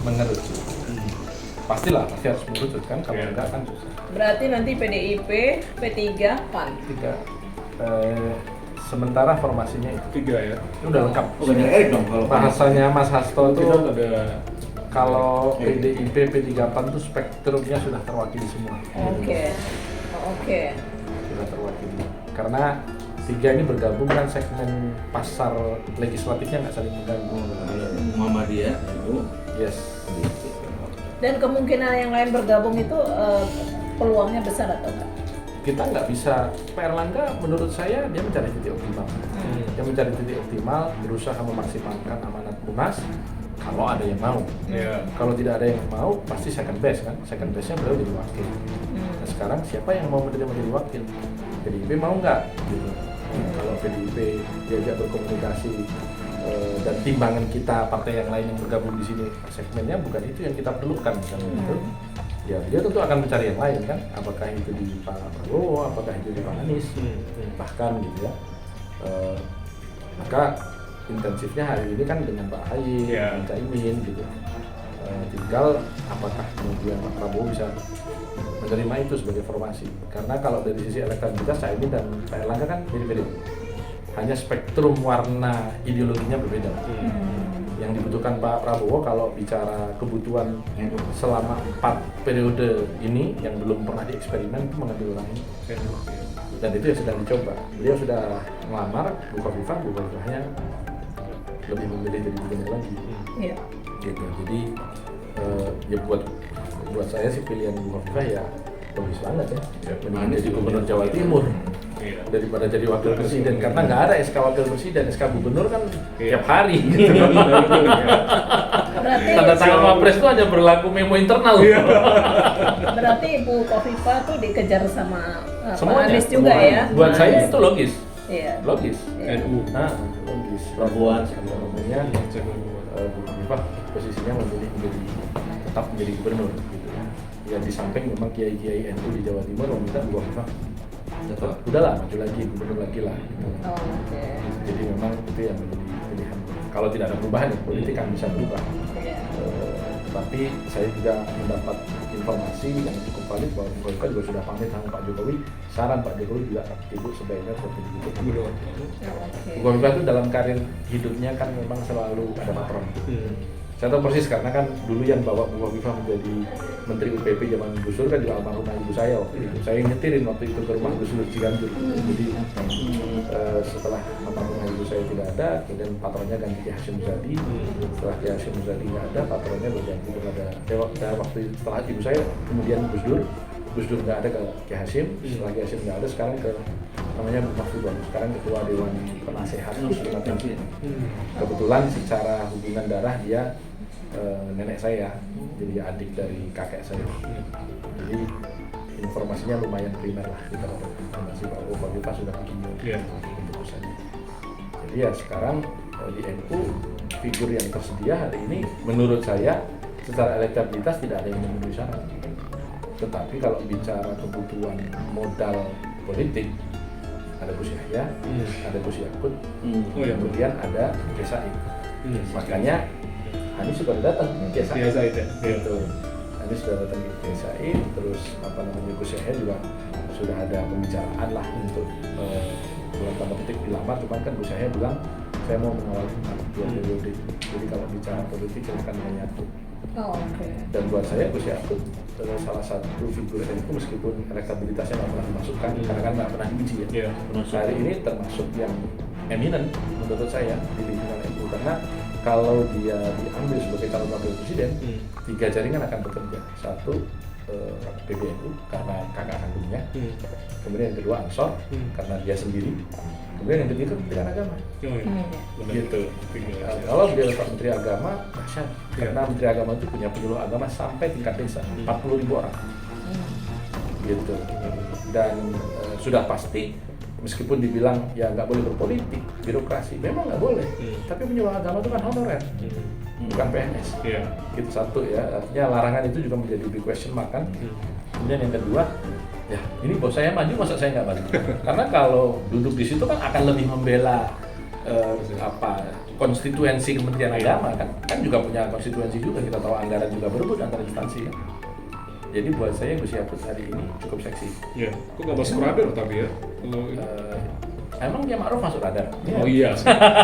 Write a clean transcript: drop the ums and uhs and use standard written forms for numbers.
mengerucut. Pastilah, pasti harus mengerucut kan, kalau enggak kan susah. Berarti nanti PDIP, P3, PAN. Sementara formasinya itu 3 ya. itu udah lengkap. Bukan Erik dong kalau Bahasanya Mas Hasto Kita tuh ada kalau PDIP, P3, PAN tuh spektrumnya sudah terwakili semua. Oke. Sudah terwakili. Karena tiga ini bergabung kan segmen pasar legislatifnya nggak saling mengganggu. Muhammadiyah itu Yes. Dan kemungkinan yang lain bergabung itu peluangnya besar atau enggak? Kita nggak bisa, Pak Erlangga menurut saya dia mencari titik optimal. Dia mencari titik optimal, berusaha memaksimalkan amanat Munas kalau ada yang mau. Kalau tidak ada yang mau, pasti second best kan. Second bestnya beliau jadi wakil. Nah, sekarang siapa yang mau menerima jadi wakil? PDIP mau nggak? Gitu. Kalau PDIP diajak berkomunikasi dan timbangan kita partai yang lain yang bergabung di sini segmennya bukan itu yang kita perlukan misalnya itu. Ya dia tentu akan mencari yang lain kan, apakah itu di Pak Prabowo, apakah itu di Pak Anies, bahkan gitu ya. Maka intensifnya hari ini kan dengan Pak Ahy, dengan Caimin gitu. Tinggal apakah kemudian Pak Prabowo bisa menerima itu sebagai formasi. Karena kalau dari sisi elektabilitas Caimin dan Pak Erlangga kan mirip-mirip. Hanya spektrum warna ideologinya berbeda. Yang dibutuhkan Pak Prabowo kalau bicara kebutuhan selama 4 periode ini yang belum pernah dieksperimen itu mengambil orang ini. Dan itu yang sedang dicoba. Beliau sudah melamar Bu Khofifah nya lebih memilih jadi gubernur lagi. Gitu. Jadi ya buat saya sih pilihan Bu Khofifah ya bagus banget ya. Mendingan jadi gubernur Jawa Timur daripada jadi wakil presiden, karena nggak ada SK wakil presiden, SK gubernur kan tiap hari gitu. Tanda tangan Wapres itu hanya berlaku memo internal. Berarti Bu Khofifah tuh dikejar sama Pak Semuanya, Anies juga semuanya. ya? Buat saya itu logis. Iya. Logis. NU. Nah, logis. Perempuan. Namanya Bu Khofifah posisinya tetap menjadi gubernur gitu. Ya di samping memang kiai-kiai NU di Jawa Timur meminta Bu Khofifah tetap udahlah maju lagi, gubernur lagi lah gitu. Jadi memang itu yang menjadi pilihan. Kalau tidak ada perubahan ya politik kan bisa berubah. Tapi saya juga mendapat informasi yang cukup valid bahwa Bu Khofifah juga sudah pamit sama Pak Jokowi. Saran Pak Jokowi juga ibu sebaiknya seperti itu. Bu Khofifah itu dalam karir hidupnya kan memang selalu ada patron. Saya tahu persis karena kan dulu yang bawa Bu Khofifah menjadi Menteri UPP zaman Gus Dur kan juga almarhumah ibu saya waktu itu. Saya nyetirin waktu itu ke rumah Gus Dur Ciganjur. Jadi setelah almarhumah ibu saya tidak ada, kemudian patronnya ganti Ki Hasyim Muzadi. Setelah Ki Hasyim Muzadi nggak ada, patronnya berganti kepada waktu setelah ibu saya kemudian Gus Dur nggak ada ke Ki Hasyim. Setelah Ki Hasyim nggak ada, sekarang ke namanya Bu Mahfudz, sekarang ketua Dewan Penasehat Muslimat MUI. Kebetulan secara hubungan darah dia nenek saya, jadi adik dari kakek saya. Jadi informasinya lumayan primer lah kita dapat informasi bahwa Pak Khofifah sudah begini untuk urusannya. Jadi ya sekarang di NU figur yang tersedia hari ini menurut saya secara elektabilitas tidak ada yang memenuhi syarat. Tetapi kalau bicara kebutuhan modal politik, ada Gus Yahya, ada Gus Yakut, kemudian ada Kiai Said. Makanya Anies sudah datang ke Kiai Said. Gitu. Anies sudah datang ke Kiai Said, terus Gus Yahya juga sudah ada pembicaraan lah untuk dalam tanda petik dilamar, cuman kan Gus Yahya bilang saya mau mengawal 2 periode. Jadi kalau bicara politik silakan menyatu. Dan buat saya Gus Yakut salah satu figur NU meskipun elektabilitasnya nggak pernah dimasukkan karena kan nggak pernah diuji ya. Hari ini termasuk yang eminent menurut saya di lingkungan NU, karena kalau dia diambil sebagai calon wakil presiden, 3 jaringan akan bekerja. 1 PBNU karena kakak kandungnya, kemudian yang kedua Ansor karena dia sendiri, kemudian yang ketiga Kementerian Agama. Gitu. Kalau dia dapat Menteri Agama, dahsyat. Karena Menteri Agama itu punya penyuluh agama sampai tingkat desa, 40.000 orang. Gitu. Dan sudah pasti meskipun dibilang ya nggak boleh berpolitik, birokrasi, memang nggak boleh. Tapi penyuluh agama itu kan honorer, bukan PNS. Itu satu ya, artinya larangan itu juga menjadi big question mark kan. Kemudian yang kedua, ya ini bos saya maju masa saya nggak maju? Karena kalau duduk di situ kan akan lebih membela konstituensi Kementerian Agama kan juga punya konstituensi juga, kita tahu anggaran juga berebut antar instansi kan. Jadi buat saya Gus Yaput hari ini cukup seksi. Iya, kok nggak masuk radar tapi ya? Emang dia Ma'ruf masuk radar? Oh iya.